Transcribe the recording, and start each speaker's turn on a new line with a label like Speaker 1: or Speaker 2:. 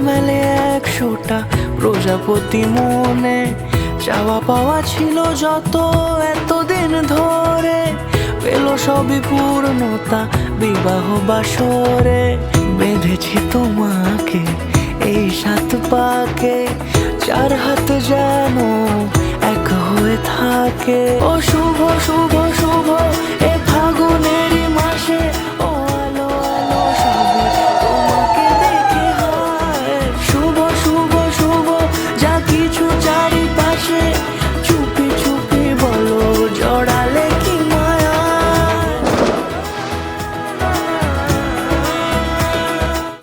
Speaker 1: মেলে 100টা প্রজাপতি মনে। চাওয়া পাওয়া ছিল যত এতদিন ধরে, পেল সবই পূর্ণতা বিবাহ বাসরে। বেঁধেছি তোমাকে এই 7 পাকে, 4 হাত যেন এক হয়ে থাকে। ও শুভ শুভ শুভ